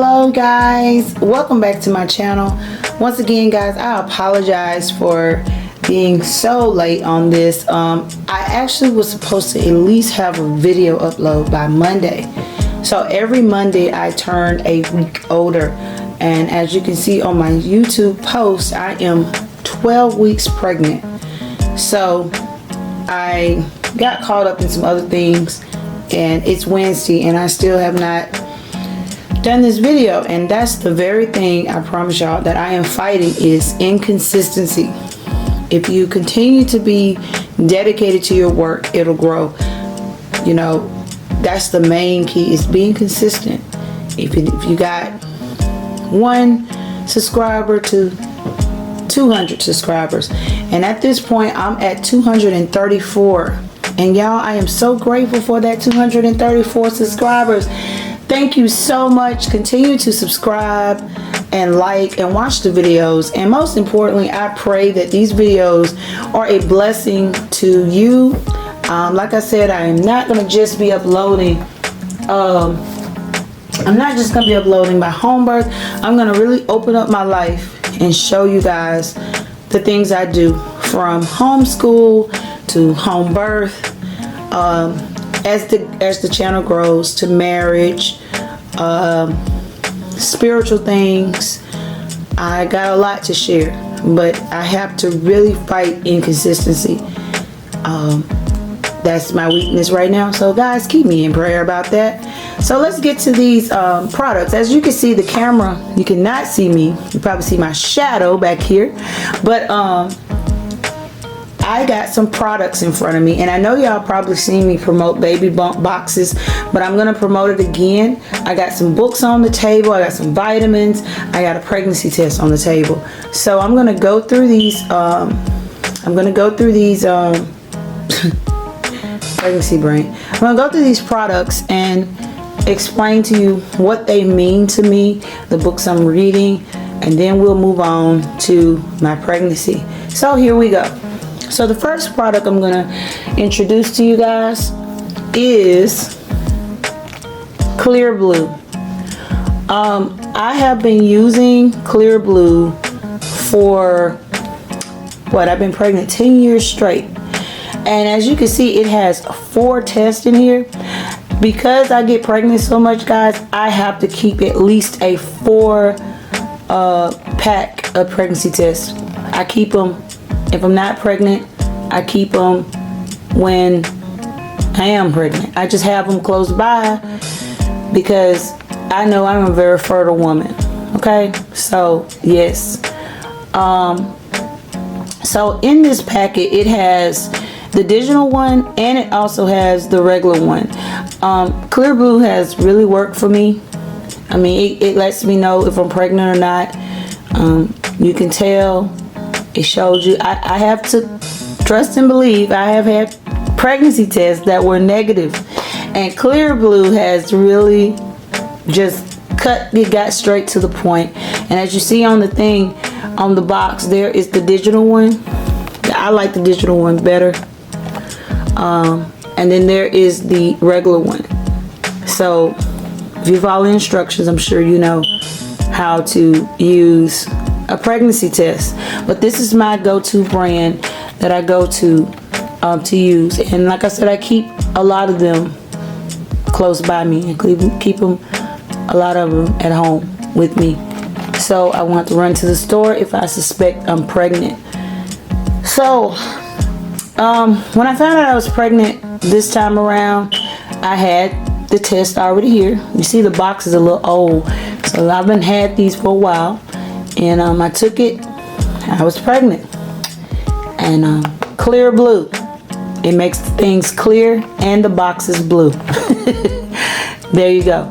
Hello guys, welcome back to my channel. Once again guys, I apologize for being so late on this. I actually was supposed to at least have a video upload by Monday. So every Monday I turn a week older, and as you can see on my YouTube post, I am 12 weeks pregnant. So I got caught up in some other things, and it's Wednesday and I still have not done this video, and that's the very thing I promise y'all that I am fighting is inconsistency. If you continue to be dedicated to your work, it'll grow. You know, that's the main key, is being consistent. If you got 1 subscriber to 200 subscribers, and at this point I'm at 234, and y'all, I am so grateful for that 234 subscribers. Thank you so much. Continue to subscribe and like and watch the videos, and most importantly, I pray that these videos are a blessing to you. Like I said, I am not going to just be uploading I'm not just going to be uploading my home birth. I'm going to really open up my life and show you guys the things I do, from homeschool to home birth, as the channel grows, to marriage, spiritual things. I got a lot to share, but I have to really fight inconsistency. That's my weakness right now, so guys, keep me in prayer about that. So let's get to these products. As you can see, the camera, you cannot see me, you probably see my shadow back here, but I got some products in front of me, and I know y'all probably seen me promote baby bump boxes, but I'm gonna promote it again. I got some books on the table, I got some vitamins, I got a pregnancy test on the table. So I'm gonna go through these pregnancy brain. I'm gonna go through these products and explain to you what they mean to me, the books I'm reading, and then we'll move on to my pregnancy. So here we go. So the first product I'm going to introduce to you guys is Clear Blue. I have been using Clear Blue for I've been pregnant 10 years straight. And as you can see, it has 4 tests in here. Because I get pregnant so much, guys, I have to keep at least a 4 pack of pregnancy tests. I keep them. If I'm not pregnant, I keep them when I am pregnant. I just have them close by because I know I'm a very fertile woman. Okay, so yes. So in this packet, it has the digital one, and it also has the regular one. Clear Blue has really worked for me. I mean, it lets me know if I'm pregnant or not. You can tell. It shows you. I have to trust and believe. I have had pregnancy tests that were negative, and Clear Blue has really just got straight to the point. And as you see on the thing, on the box, there is the digital one. I like the digital one better. And then there is the regular one. So if you follow the instructions, I'm sure you know how to use a pregnancy test. But this is my go-to brand that I go to use, and like I said, I keep a lot of them close by me, and keep them, a lot of them, at home with me, so I want to run to the store if I suspect I'm pregnant. So when I found out I was pregnant this time around, I had the test already here. You see the box is a little old, so I've been had these for a while. And I took it. I was pregnant. And Clear Blue, it makes things clear, and the box is blue. There you go.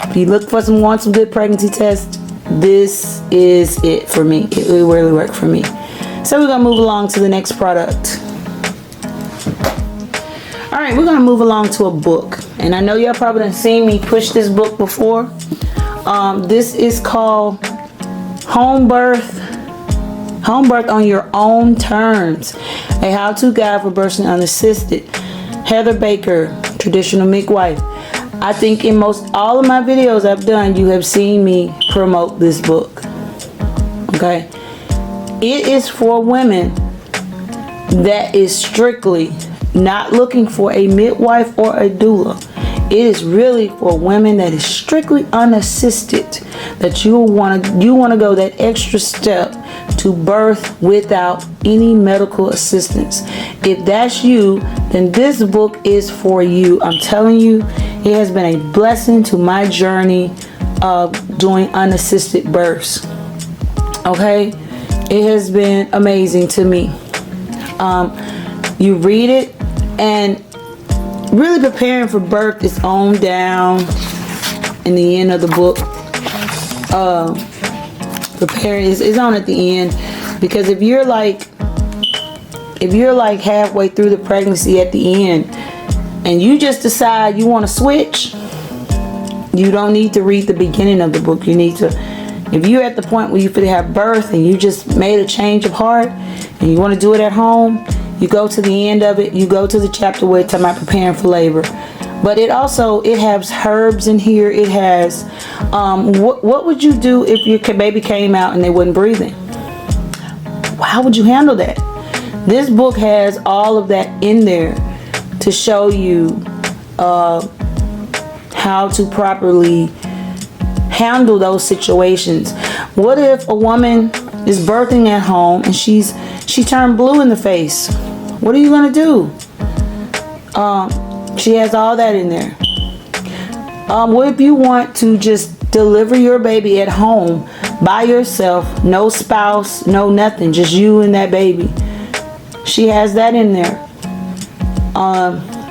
If you look for want some good pregnancy tests, this is it for me. It really worked for me. So we're gonna move along to the next product. All right, we're gonna move along to a book, and I know y'all probably done seen me push this book before. This is called Home Birth on Your Own Terms, a how-to guide for birthing unassisted. Heather Baker, traditional midwife. I think in most all of my videos I've done, you have seen me promote this book. Okay? It is for women that is strictly not looking for a midwife or a doula. It is really for women that is strictly unassisted, that you want to go that extra step to birth without any medical assistance. If that's you, then this book is for you. I'm telling you, it has been a blessing to my journey of doing unassisted births. Okay? It has been amazing to me. You read it, and really preparing for birth is on down in the end of the book. Preparing is on at the end, because if you're like halfway through the pregnancy at the end and you just decide you want to switch, you don't need to read the beginning of the book. You need to, if you're at the point where you feel to have birth and you just made a change of heart and you want to do it at home, you go to the end of it. You go to the chapter where it's talking about preparing for labor. But it has herbs in here. It has, what would you do if your baby came out and they wasn't breathing? How would you handle that? This book has all of that in there to show you how to properly handle those situations. What if a woman is birthing at home and she turned blue in the face? What are you going to do? She has all that in there. What if you want to just deliver your baby at home by yourself, no spouse, no nothing, just you and that baby? She has that in there.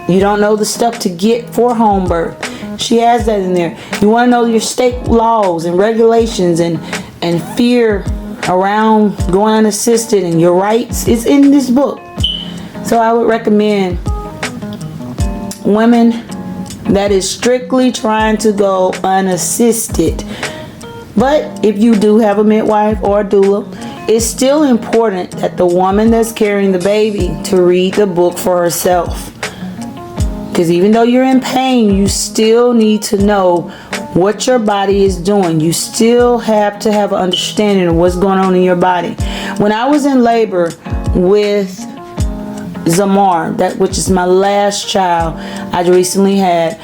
You don't know the stuff to get for home birth. She has that in there. You want to know your state laws and regulations and fear around going unassisted and your rights. It's in this book. So I would recommend women that is strictly trying to go unassisted. But if you do have a midwife or a doula, it's still important that the woman that's carrying the baby to read the book for herself. Because even though you're in pain, you still need to know what your body is doing. You still have to have an understanding of what's going on in your body. When I was in labor with Zamar, which is my last child I recently had,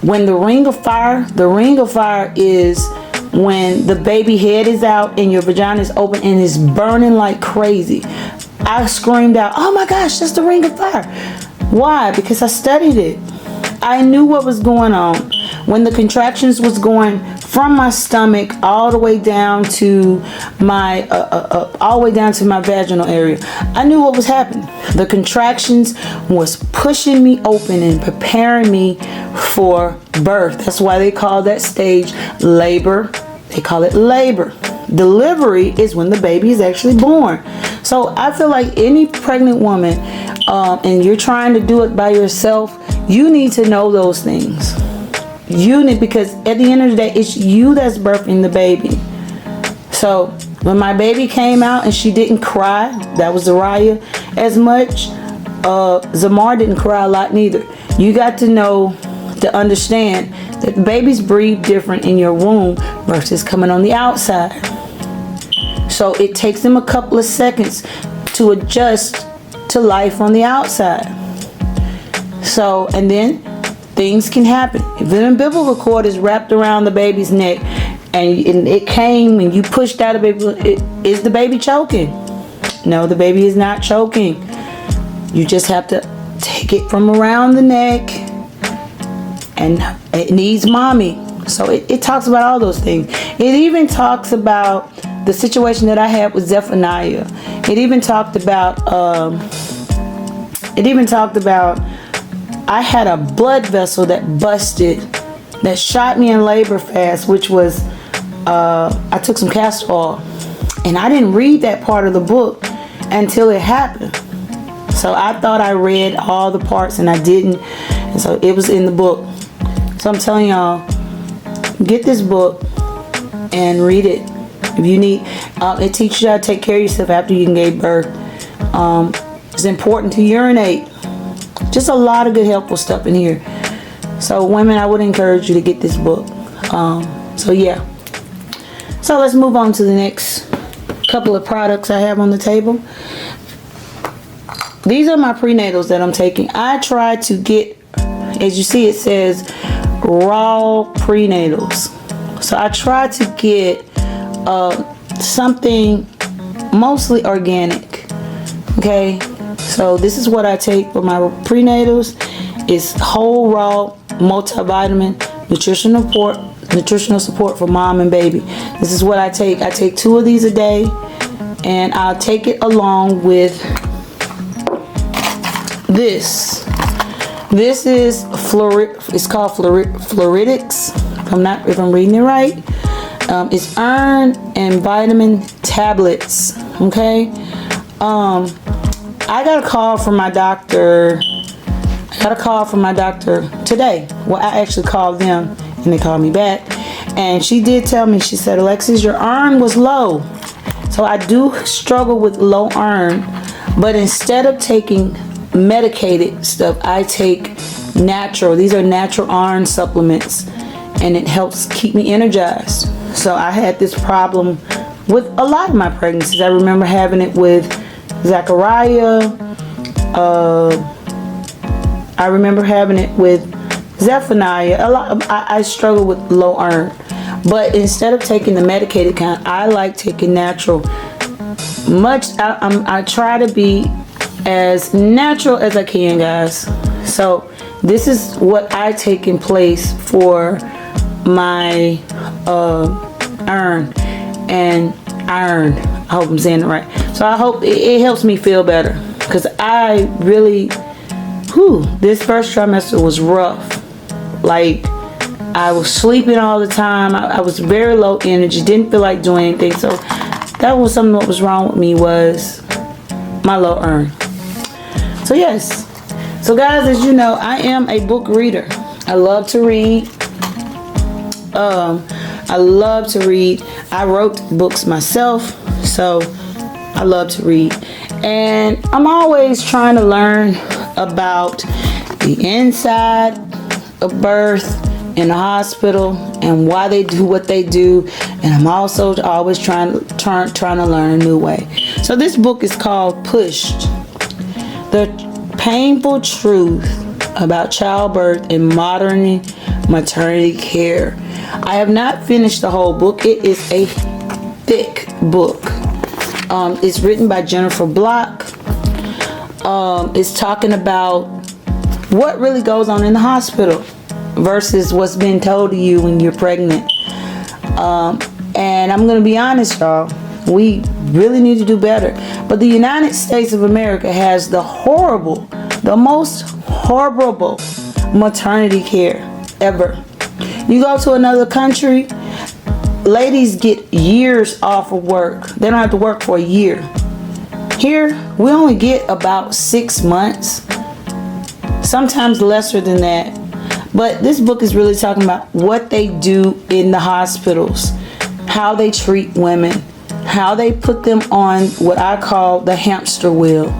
when the ring of fire is when the baby head is out and your vagina is open and it's burning like crazy. I screamed out, "Oh my gosh, that's the ring of fire." Why? Because I studied it. I knew what was going on. When the contractions was going from my stomach all the way down to my vaginal area, I knew what was happening. The contractions was pushing me open and preparing me for birth. That's why they call that stage labor. They call it labor. Delivery is when the baby is actually born. So I feel like any pregnant woman, and you're trying to do it by yourself, you need to know those things. Because at the end of the day, it's you that's birthing the baby. So when my baby came out and she didn't cry, that was Zariah, as much. Zamar didn't cry a lot neither. You got to understand that the babies breathe different in your womb versus coming on the outside. So it takes them a couple of seconds to adjust to life on the outside. So, and then things can happen. If the umbilical cord is wrapped around the baby's neck and it came and you pushed out a baby, is the baby choking? No, the baby is not choking. You just have to take it from around the neck, and it needs mommy. So it talks about all those things. It even talks about the situation that I had with Zephaniah. It even talked about I had a blood vessel that busted, that shot me in labor fast, which was I took some castor oil, and I didn't read that part of the book until it happened. So I thought I read all the parts and I didn't, and so it was in the book. So I'm telling y'all, get this book and read it. If you need, it teaches you how to take care of yourself after you gave birth. It's important to urinate. Just a lot of good helpful stuff in here. So women, I would encourage you to get this book. So yeah. So let's move on to the next couple of products I have on the table. These are my prenatals that I'm taking. I try to get, as you see, it says raw prenatals. So I try to get something mostly organic. Okay, so this is what I take for my prenatals. It's whole raw multivitamin nutritional support for mom and baby. This is what I take. I take 2 of these a day, and I'll take it along with this. This is it's called Floridix. If I'm reading it right. It's iron and vitamin tablets. Okay. I got a call from my doctor. Today. Well, I actually called them and they called me back. And she did tell me, she said, Alexis, your iron was low. So I do struggle with low iron. But instead of taking medicated stuff, I take natural. These are natural iron supplements. And it helps keep me energized. So I had this problem with a lot of my pregnancies. I remember having it with Zachariah. I remember having it with Zephaniah. I struggle with low iron. But instead of taking the medicated kind, I like taking natural. I try to be as natural as I can, guys. So this is what I take in place for my iron. I hope I'm saying it right. So I hope it helps me feel better, because I really, this first trimester was rough. Like, I was sleeping all the time. I was very low energy, didn't feel like doing anything. So that was something that was wrong with me, was my low iron. So yes. So guys, as you know, I am a book reader. I love to read. I wrote books myself, so I love to read. And I'm always trying to learn about the inside of birth in the hospital and why they do what they do. And I'm also always trying to learn a new way. So this book is called Pushed: The Painful Truth About Childbirth and Modern Maternity Care. I have not finished the whole book. It is a thick book. It's written by Jennifer Block. It's talking about what really goes on in the hospital versus what's been told to you when you're pregnant. And I'm going to be honest, y'all. We really need to do better. But the United States of America has the most horrible maternity care ever. You go to another country, ladies get years off of work. They don't have to work for a year. Here, we only get about 6 months, sometimes lesser than that. But this book is really talking about what they do in the hospitals, how they treat women, how they put them on what I call the hamster wheel.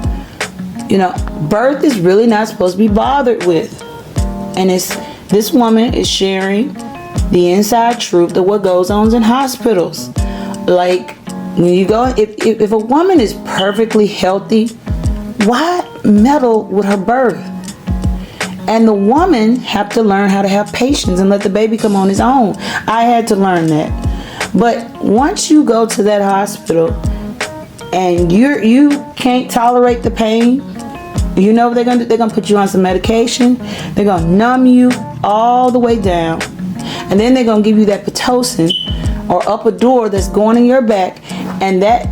You know, birth is really not supposed to be bothered with. And this woman is sharing the inside truth of what goes on in hospitals. Like, when you go, if a woman is perfectly healthy, why meddle with her birth? And the woman have to learn how to have patience and let the baby come on his own. I had to learn that. But once you go to that hospital and you can't tolerate the pain, you know what they're gonna do? They're gonna put you on some medication. They're gonna numb you all the way down, and then they're gonna give you that Pitocin or Epidural that's going in your back, and that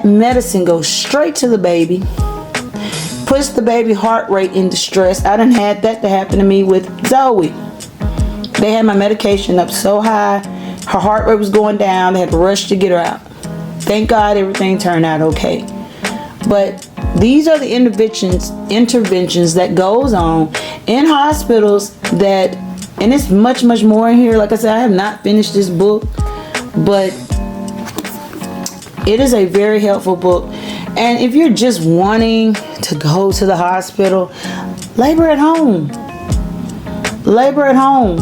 medicine goes straight to the baby, puts the baby heart rate into stress. I done had that to happen to me with Zoe. They had my medication up so high, her heart rate was going down. They had to rush to get her out. Thank God everything turned out okay. But these are the interventions that goes on in hospitals that, and it's much more in here. Like I said, I have not finished this book, but it is a very helpful book. And if you're just wanting to go to the hospital, labor at home. labor at home.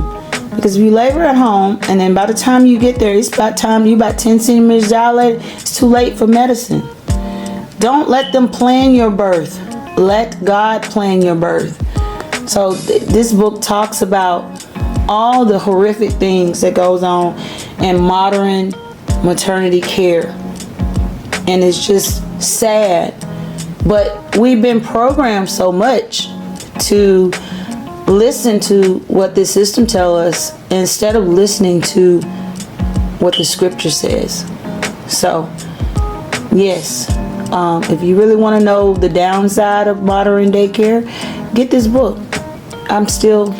Because if you labor at home, and then by the time you get there, it's about 10 centimeters dilated, it's too late for medicine. Don't let them plan your birth. Let God plan your birth. So this book talks about all the horrific things that goes on in modern maternity care. And it's just sad. But we've been programmed so much to listen to what the system tells us instead of listening to what the scripture says. So, yes, if you really want to know the downside of modern daycare, get this book. I'm still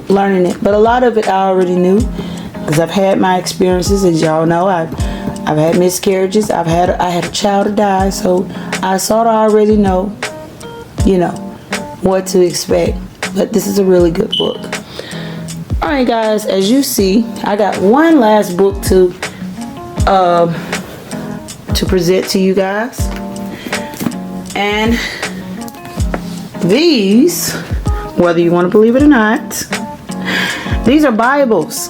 learning it, but a lot of it I already knew because I've had my experiences. As y'all know, I've had miscarriages. I had a child die, so I sort of already know, what to expect. But this is a really good book. All right, guys, as you see, I got one last book to present to you guys, and these, whether you want to believe it or not, these are Bibles.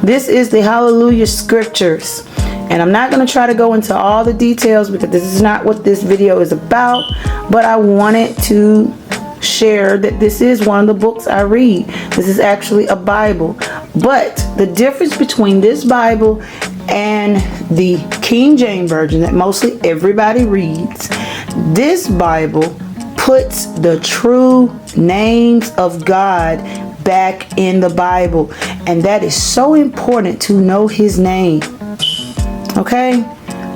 This is the Hallelujah Scriptures. And I'm not going to try to go into all the details because this is not what this video is about. But I wanted to share that this is one of the books I read. This is actually a Bible. But the difference between this Bible and the King James Version that mostly everybody reads, this Bible puts the true names of God back in the Bible. And that is so important to know His name. Okay,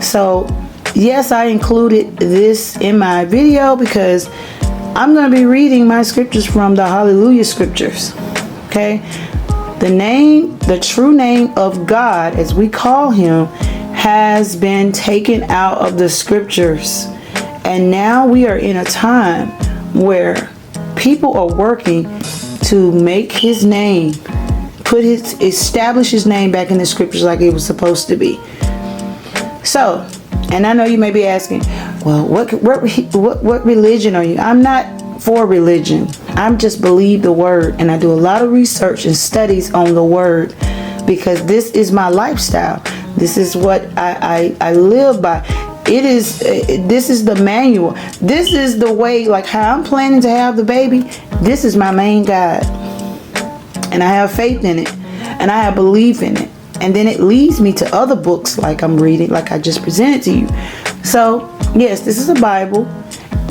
so yes, I included this in my video because I'm going to be reading my scriptures from the Hallelujah Scriptures. Okay, the true name of God, as we call Him, has been taken out of the scriptures. And now we are in a time where people are working to make His name, establish His name back in the scriptures like it was supposed to be. So, and I know you may be asking, well, what religion are you? I'm not for religion. I'm just believe the word, and I do a lot of research and studies on the word because this is my lifestyle. This is what I live by. This is the manual. This is the way, like how I'm planning to have the baby. This is my main guide, and I have faith in it, and I have belief in it. And then it leads me to other books like I'm reading, like I just presented to you. So, yes, this is a Bible.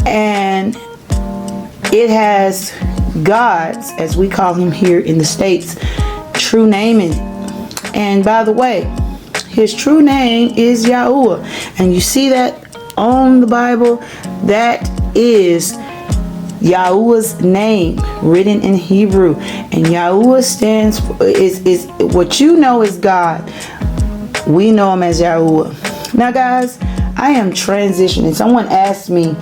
And it has God's, as we call Him here in the States, true name in it. And by the way, His true name is Yahuwah. And you see that on the Bible? That is Yahuwah's name written in Hebrew, and Yahuwah stands for, is what you know is God. We know Him as Yahuwah. Now, guys, I am transitioning. Someone asked me,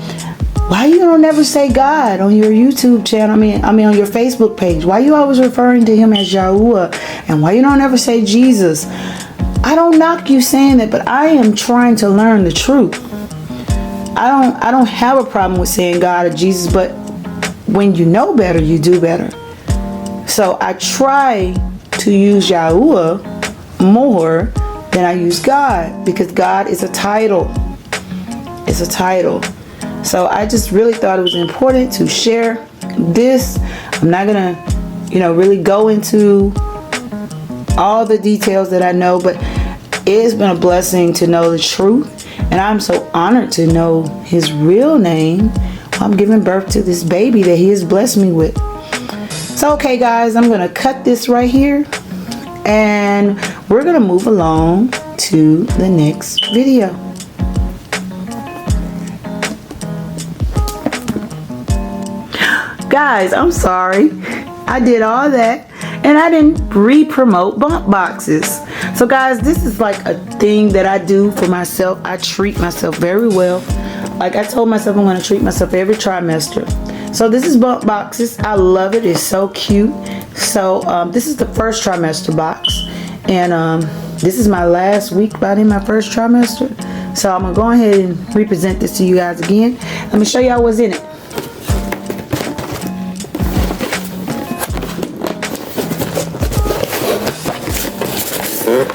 why you don't ever say God on your YouTube channel? I mean on your Facebook page. Why you always referring to Him as Yahuwah, and why you don't ever say Jesus? I don't knock you saying that, but I am trying to learn the truth. I don't have a problem with saying God or Jesus, but when you know better, you do better. So I try to use Yahuwah more than I use God, because God is a title. It's a title. So I just really thought it was important to share this. I'm not gonna, really go into all the details that I know, but it's been a blessing to know the truth, and I'm so honored to know His real name. I'm giving birth to this baby that He has blessed me with. So, okay, guys, I'm going to cut this right here, and we're going to move along to the next video. Guys, I'm sorry. I did all that, and I didn't re-promote bump boxes. So, guys, this is like a thing that I do for myself. I treat myself very well. Like I told myself, I'm going to treat myself every trimester. So this is bump boxes. I love it. It's so cute. So this is the first trimester box. And this is my last week about in my first trimester. So I'm going to go ahead and represent this to you guys again. Let me show y'all what's in it. Here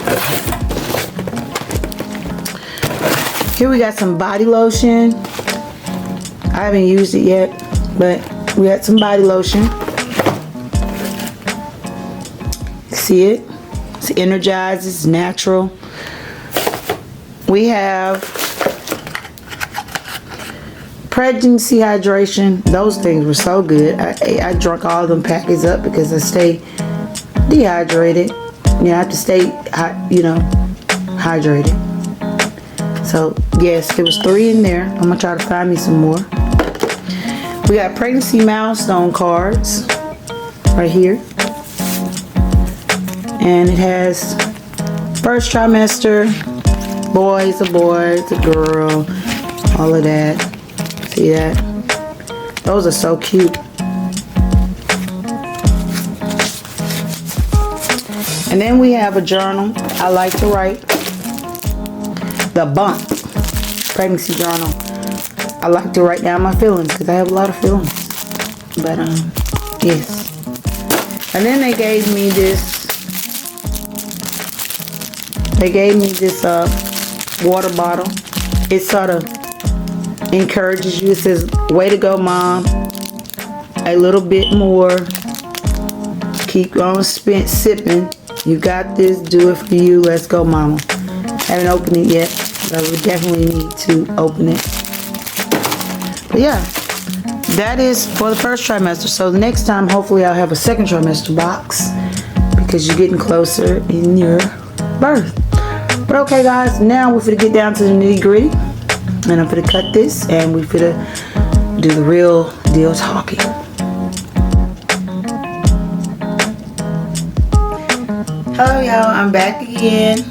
we got some body lotion. I haven't used it yet, but we got some body lotion. See it? It's energizes, natural. We have pregnancy hydration. Those things were so good. I drank all of them packets up because I stay dehydrated. You know, I have to stay, hydrated. So yes, there was 3 in there. I'm gonna try to find me some more. We got pregnancy milestone cards right here, and it has first trimester, boys, a boy, it's a girl, all of that. See that? Those are so cute. And then we have a journal. I like to write. The Bump pregnancy journal. I like to write down my feelings because I have a lot of feelings. But yes. And then they gave me this. Water bottle. It sort of encourages you. It says, "Way to go, Mom. A little bit more. Keep on sipping. You got this. Do it for you. Let's go, Mama." Haven't opened it yet, but I would definitely need to open it. But yeah, that is for the first trimester. So next time, hopefully I'll have a second trimester box because you're getting closer in your birth. But okay guys, now we're finna get down to the nitty gritty. And I'm finna cut this and we're finna do the real deal talking. Hello y'all, I'm back again.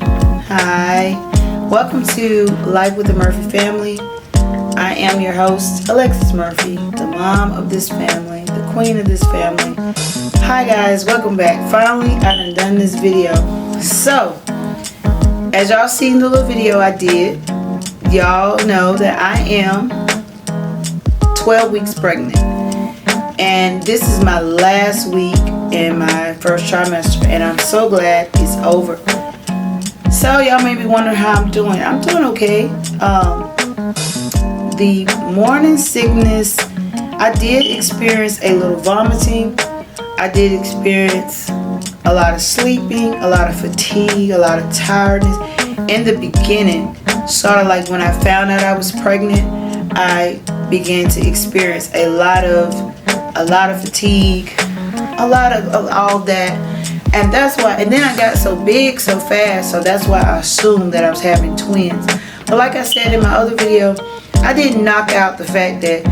Hi. Welcome to Life with the Murphy Family. I am your host, Alexis Murphy, the mom of this family, the queen of this family. Hi guys, welcome back. Finally, I done this video. So, as y'all seen the little video I did, y'all know that I am 12 weeks pregnant. And this is my last week in my first trimester, and I'm so glad it's over. So y'all may be wondering how I'm doing. I'm doing okay. The morning sickness, I did experience a little vomiting. I did experience a lot of sleeping, a lot of fatigue, a lot of tiredness. In the beginning, sort of like when I found out I was pregnant, I began to experience a lot of fatigue, a lot of all that. And that's why, and then I got so big so fast, so that's why I assumed that I was having twins. But like I said in my other video, I didn't knock out the fact that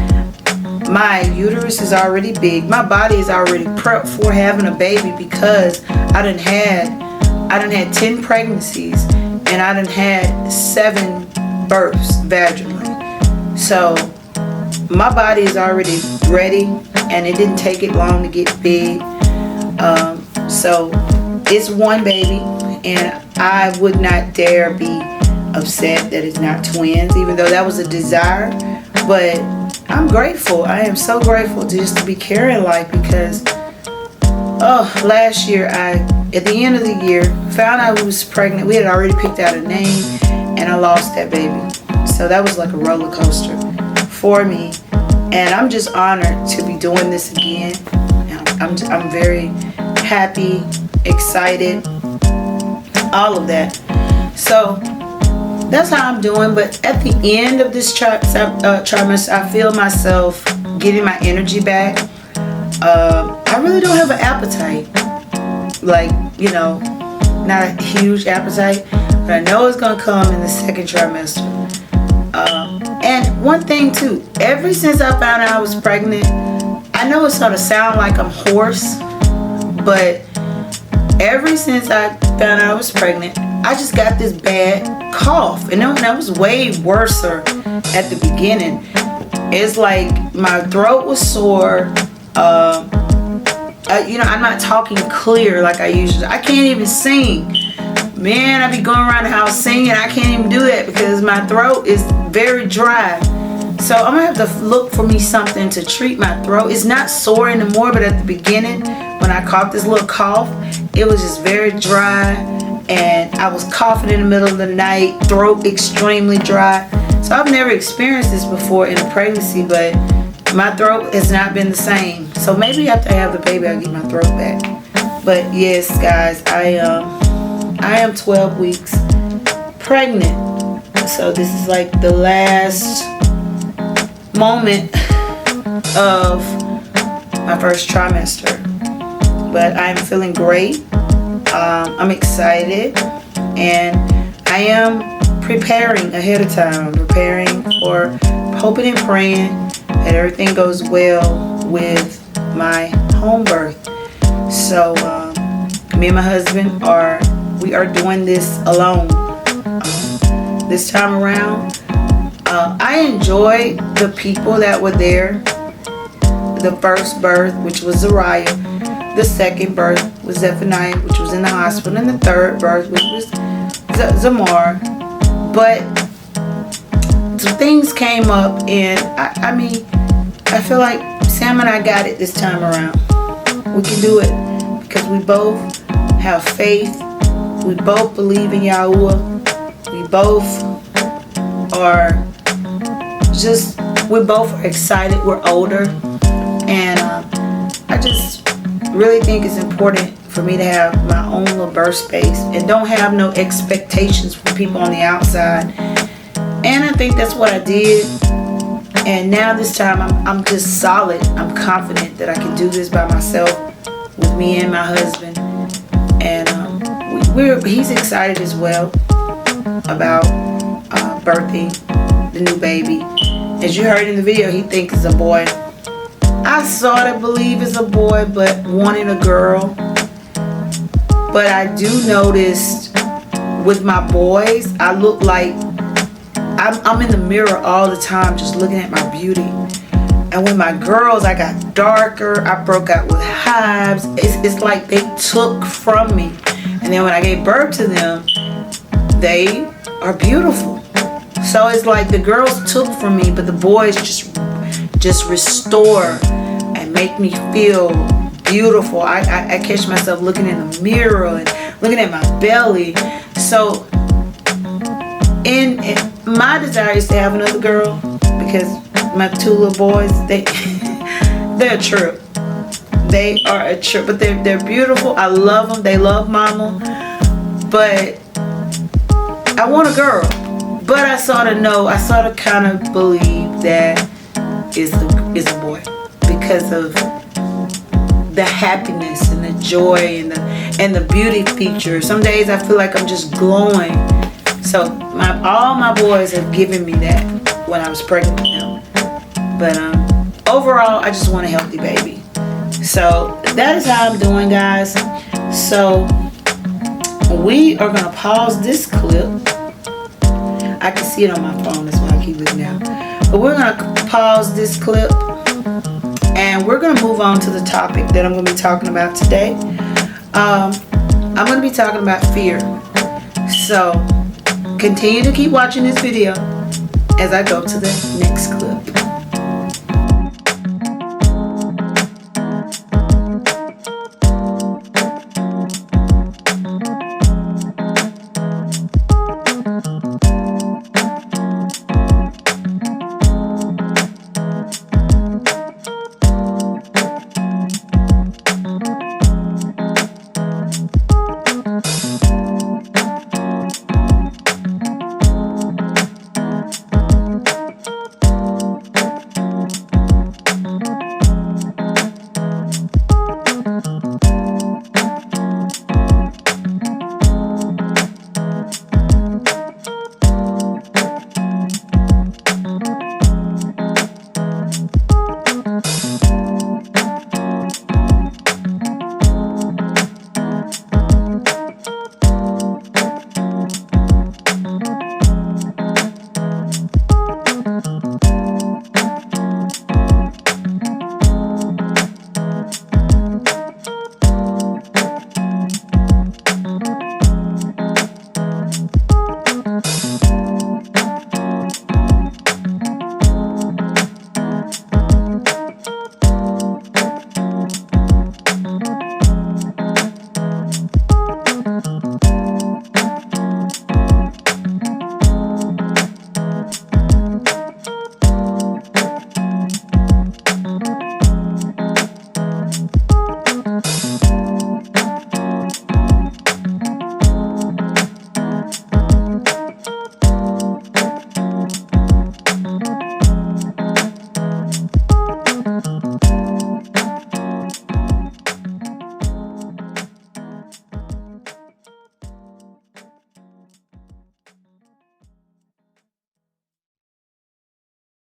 my uterus is already big. My body is already prepped for having a baby because I done had 10 pregnancies and I done had 7 births vaginally. So my body is already ready, and it didn't take it long to get big. So it's one baby, and I would not dare be upset that it's not twins, even though that was a desire. But I'm grateful. I am so grateful just to be carrying life because last year at the end of the year, found out I was pregnant. We had already picked out a name, and I lost that baby. So that was like a roller coaster for me, and I'm just honored to be doing this again. I'm very happy, excited, all of that. So that's how I'm doing. But at the end of this trimester, I feel myself getting my energy back. I really don't have an appetite, like, not a huge appetite, but I know it's gonna come in the second trimester. And one thing too, ever since I found out I was pregnant, I know it's gonna sound like I'm hoarse, but ever since I found out I was pregnant, I just got this bad cough, and that was way worse at the beginning. It's like my throat was sore. I'm not talking clear like I usually. I can't even sing. Man, I be going around the house singing. I can't even do that because my throat is very dry. So I'm gonna have to look for me something to treat my throat. It's not sore anymore, but at the beginning, when I caught this little cough, it was just very dry, and I was coughing in the middle of the night, throat extremely dry. So I've never experienced this before in a pregnancy, but my throat has not been the same. So maybe after I have the baby, I'll get my throat back. But yes, guys, I am 12 weeks pregnant. So this is like the last moment of my first trimester. But I'm feeling great. I'm excited, and I am preparing ahead of time. I'm preparing for, hoping and praying that everything goes well with my home birth. So me and my husband we are doing this alone this time around. I enjoyed the people that were there. The first birth, which was Zariah. The second birth was Zephaniah, which was in the hospital. And the third birth, which was Zamar. But some things came up, and I feel like Sam and I got it this time around. We can do it because we both have faith. We both believe in Yahuwah. We both are excited. We're older, and I just really think it's important for me to have my own little birth space and don't have no expectations from people on the outside. And I think that's what I did. And now this time I'm just solid. I'm confident that I can do this by myself with me and my husband. And he's excited as well about birthing the new baby. As you heard in the video, he thinks it's a boy. I sort of believe it's a boy, but wanting a girl. But I do notice with my boys, I look like I'm in the mirror all the time just looking at my beauty. And with my girls, I got darker. I broke out with hives. It's like they took from me. And then when I gave birth to them, they are beautiful. So it's like the girls took from me, but the boys just restore and make me feel beautiful. I catch myself looking in the mirror and looking at my belly. So in my desire is to have another girl, because my two little boys, they're a trip. They are a trip, but they're beautiful. I love them. They love mama. But I want a girl. But I sort of kind of believe that is a boy, because of the happiness and the joy and the beauty feature. Some days I feel like I'm just glowing. So all my boys have given me that when I was pregnant with them. But overall, I just want a healthy baby. So that is how I'm doing, guys. So we are gonna pause this clip. I can see it on my phone, that's why I keep looking down. But we're gonna pause this clip, and we're gonna move on to the topic that I'm gonna be talking about today. I'm gonna be talking about fear. So continue to keep watching this video as I go to the next clip.